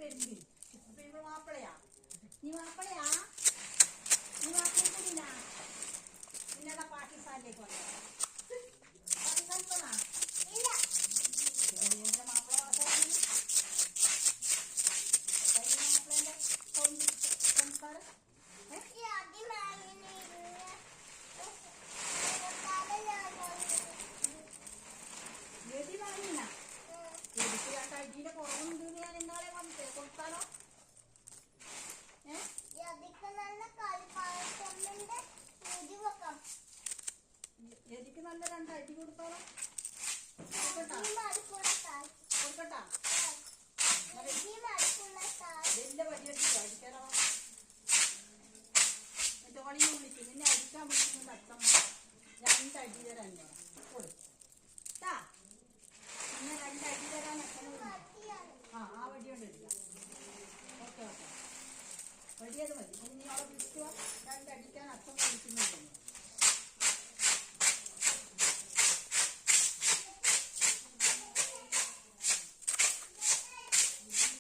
വരുന്നുണ്ട്. അപ്പൊ ഇവ മാപ്പിളയാ, നീ മാപ്പിളയാ, നീ മാപ്പിളയെ കൂടിനാ പിന്നെടാ പാകിസ്ഥാനിലേക്ക് വന്നോ? പാകിസ്ഥാൻ പോണാ? എന്റെ മാപ്പിള മാപ്പിളന്റെ സംസ്കാരം എതിവാങ്ങിനാ എനിക്ക് ആ കഴുകിന്റെ കുറവുണ്ട് ഞാൻ എന്നാളെ വന്നിട്ട് കൊടുത്താലോ? എനിക്ക് നല്ല 2 അടി കൊടുത്താലോ? കൊടുക്കട്ടാ? വലിയ വടിയെടുത്തോ അടിക്കാനോ? എന്റെ കളിയും വിളിക്കും നിന്നെ അടിക്കാൻ വിളിക്കുന്നുണ്ട് അച്ഛമ്മ. 2 അടി തരാൻ കൊടുത്താ പിന്നെ 2 അടി തരാൻ അച്ഛനെ ആ വടി കൊണ്ട് എടുക്കാം. ഓക്കെ വടിയത് മതി. നീ അവളെ വിളിക്കുക 2 അടിക്കാൻ അച്ഛൻ വിളിക്കുന്നുണ്ടെന്ന്.